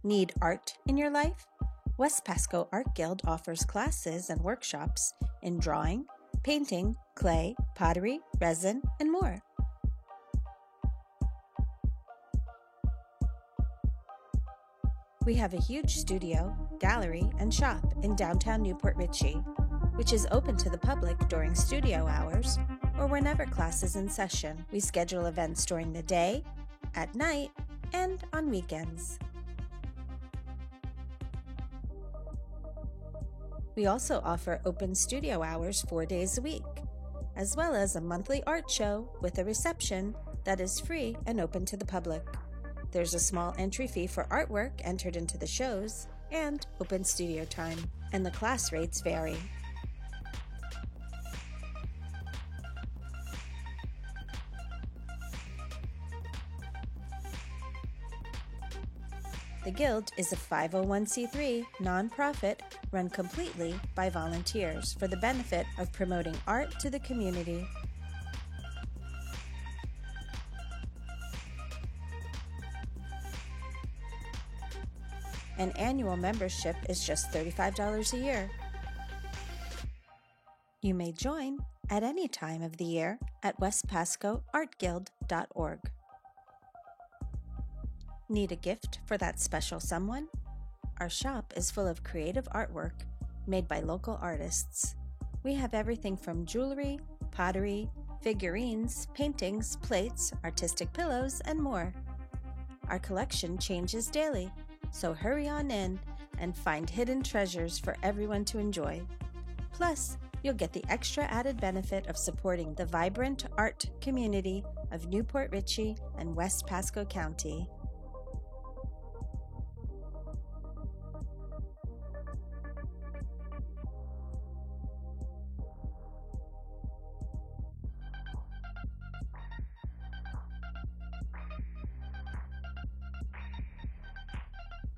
Need art in your life? West Pasco Art Guild offers classes and workshops in drawing, painting, clay, pottery, resin, and more. We have a huge studio, gallery, and shop in downtown Newport Richey, which is open to the public during studio hours or whenever class is in session. We schedule events during the day, at night, and on weekends. We also offer open studio hours 4 days a week, as well as a monthly art show with a reception that is free and open to the public. There's a small entry fee for artwork entered into the shows and open studio time, and the class rates vary. The Guild is a 501c3 nonprofit run completely by volunteers for the benefit of promoting art to the community. An annual membership is just $35 a year. You may join at any time of the year at westpascoartguild.org. Need a gift for that special someone? Our shop is full of creative artwork made by local artists. We have everything from jewelry, pottery, figurines, paintings, plates, artistic pillows, and more. Our collection changes daily, so hurry on in and find hidden treasures for everyone to enjoy. Plus, you'll get the extra added benefit of supporting the vibrant art community of Newport Richey and West Pasco County.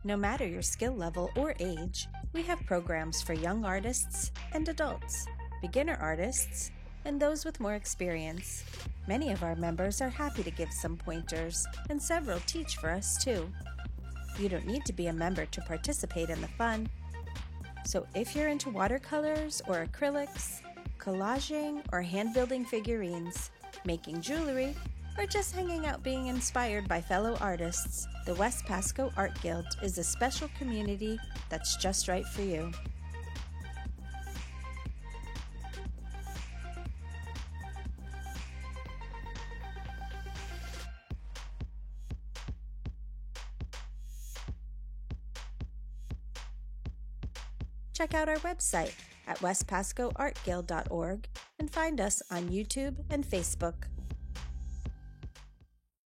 No matter your skill level or age, we have programs for young artists and adults, beginner artists, and those with more experience. Many of our members are happy to give some pointers, and several teach for us too. You don't need to be a member to participate in the fun. So if you're into watercolors or acrylics, collaging or hand-building figurines, making jewelry, or just hanging out being inspired by fellow artists, the West Pasco Art Guild is a special community that's just right for you. Check out our website at westpascoartguild.org and find us on YouTube and Facebook.